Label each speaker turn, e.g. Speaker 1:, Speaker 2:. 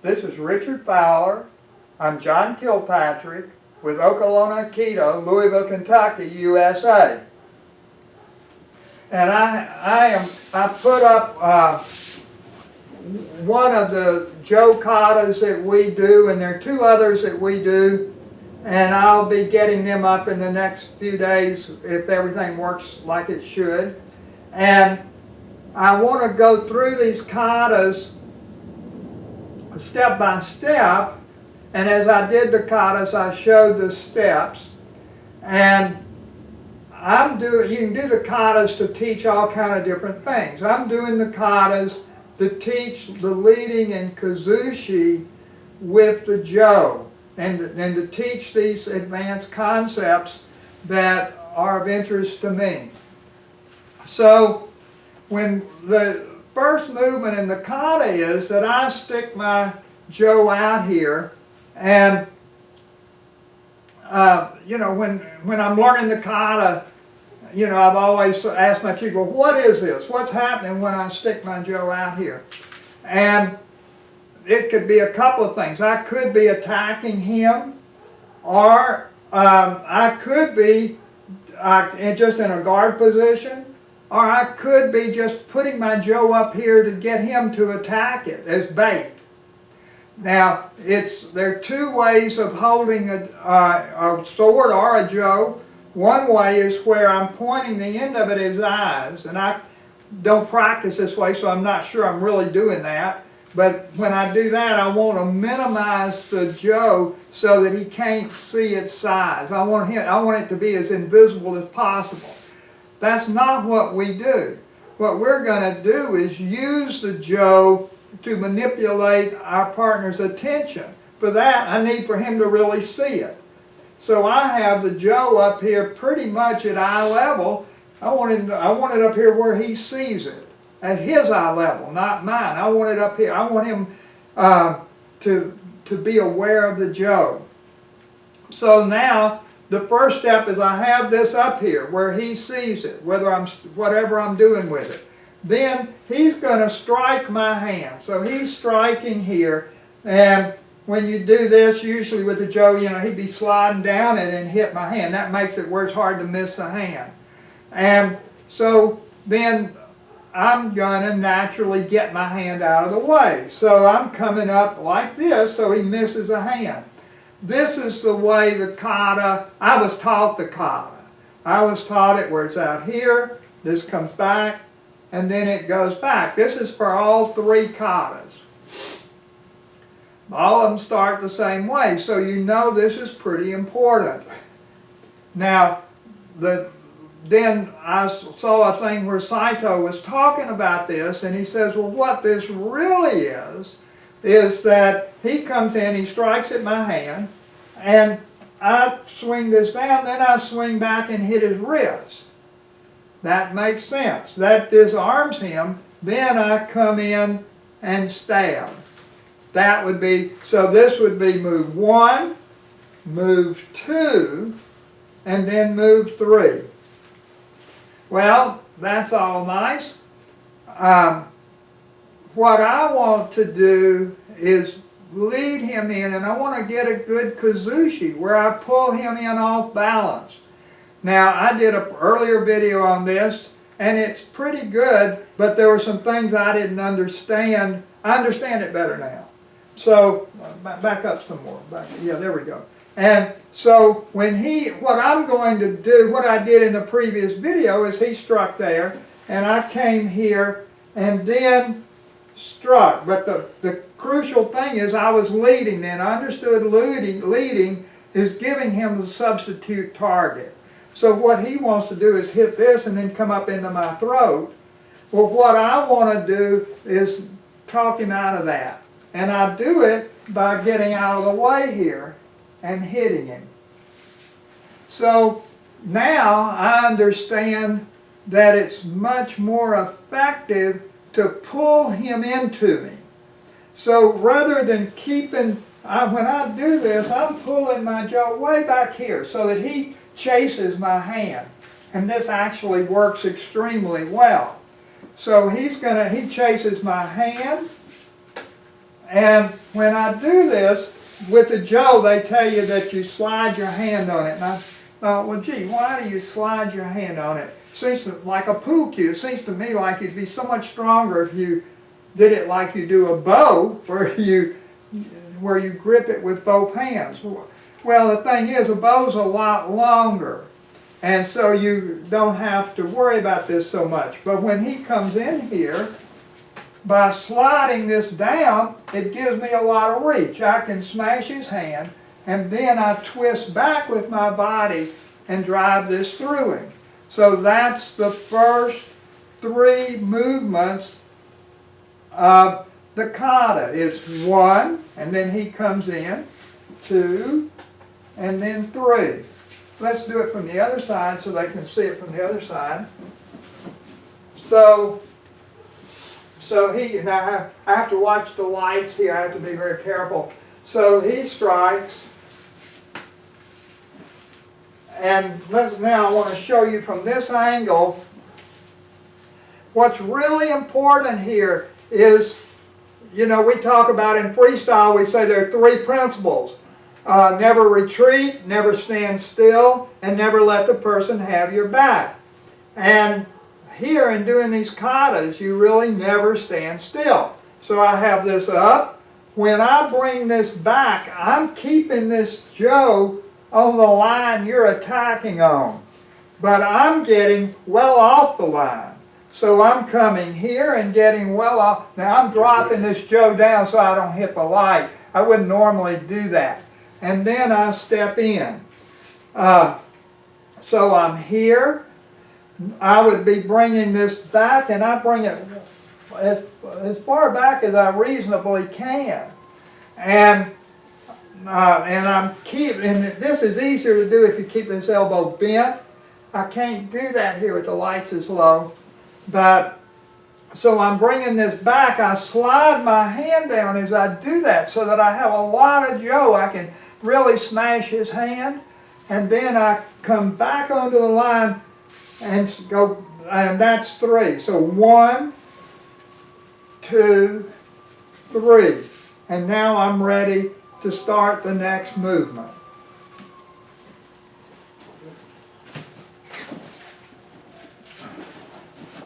Speaker 1: This is Richard Fowler. I'm John Kilpatrick with Okolona Aikido, Louisville, Kentucky, USA. And I put up one of the Jo Katas that we do, and there are two others that we do, and I'll be getting them up in the next few days if everything works like it should. And I want to go through these katas step by step, and as I did the katas, I showed the steps. And you can do the katas to teach all kind of different things. I'm doing the katas to teach the leading and kazushi with the Jo, and to teach these advanced concepts that are of interest to me. So when the first movement in the kata is that I stick my Jo out here, and you know, when I'm learning the kata, you know, I've always asked my teacher, well, what is this? What's happening when I stick my Jo out here? And it could be a couple of things. I could be attacking him, or I could be just in a guard position, or I could be just putting my Jo up here to get him to attack it as bait. Now, there are two ways of holding a sword or a Jo. One way is where I'm pointing the end of it at his eyes, and I don't practice this way, so I'm not sure I'm really doing that. But when I do that, I want to minimize the Jo so that he can't see its size. I want it to be as invisible as possible. That's not what we do. What we're going to do is use the Jo to manipulate our partner's attention. For that, I need for him to really see it. So I have the Jo up here pretty much at eye level. I want it up here where he sees it, at his eye level, not mine. I want it up here. I want him to be aware of the Jo. So now the first step is I have this up here where he sees it, whatever I'm doing with it. Then he's going to strike my hand. So he's striking here, and when you do this, usually with the Jo, you know, he'd be sliding down it and hit my hand. That makes it where it's hard to miss the hand. And so then I'm going to naturally get my hand out of the way. So I'm coming up like this so he misses a hand. This is the way the kata, I was taught the kata. I was taught it where it's out here, this comes back, and then it goes back. This is for all three katas. All of them start the same way, so you know this is pretty important. Now, then I saw a thing where Saito was talking about this, and he says, well, what this really is that he comes in, he strikes at my hand, and I swing this down, then I swing back and hit his wrist. That makes sense. That disarms him. Then I come in and stab. That would be, so this would be move 1, move 2, and then move 3. Well, that's all nice. What I want to do is lead him in, and I want to get a good kazushi where I pull him in off balance. Now, I did an earlier video on this, and it's pretty good, but there were some things I didn't understand. I understand it better now. So, back up some more. Yeah, there we go. And so, what I'm going to do, what I did in the previous video is he struck there, and I came here and then struck. But the crucial thing is I was leading then. I understood leading is giving him the substitute target. So what he wants to do is hit this and then come up into my throat. Well, what I want to do is talk him out of that. And I do it by getting out of the way here and hitting him. So now I understand that it's much more effective to pull him into me. So rather than when I do this, I'm pulling my Jo way back here so that he chases my hand. And this actually works extremely well. So he chases my hand, And when I do this, with the Jo, they tell you that you slide your hand on it. And I thought, well, gee, why do you slide your hand on it? Seems like a pool cue. It seems to me like it'd be so much stronger if you did it like you do a bow, where you grip it with both hands. Well, the thing is, a bow's a lot longer, and so you don't have to worry about this so much. But when he comes in here, by sliding this down, it gives me a lot of reach. I can smash his hand, and then I twist back with my body and drive this through him. So that's the first 3 movements of the kata. It's 1, and then he comes in, 2, and then 3. Let's do it from the other side so they can see it from the other side. So he, now I have to watch the lights here, I have to be very careful. So he strikes, and now I want to show you from this angle. What's really important here is, you know, we talk about in freestyle, we say there are 3 principles. Never retreat, never stand still, and never let the person have your back. And here in doing these katas, you really never stand still. So I have this up. When I bring this back, I'm keeping this Jo on the line you're attacking on. But I'm getting well off the line. So I'm coming here and getting well off. Now I'm dropping this Jo down so I don't hit the light. I wouldn't normally do that. And then I step in. So I'm here. I would be bringing this back, and I bring it as far back as I reasonably can. And I'm keeping, and this is easier to do if you keep this elbow bent. I can't do that here with the lights is low. But, so I'm bringing this back. I slide my hand down as I do that so that I have a lot of Jo. I can really smash his hand. And then I come back onto the line and go, and that's 3. So 1, 2, 3. And now I'm ready to start the next movement.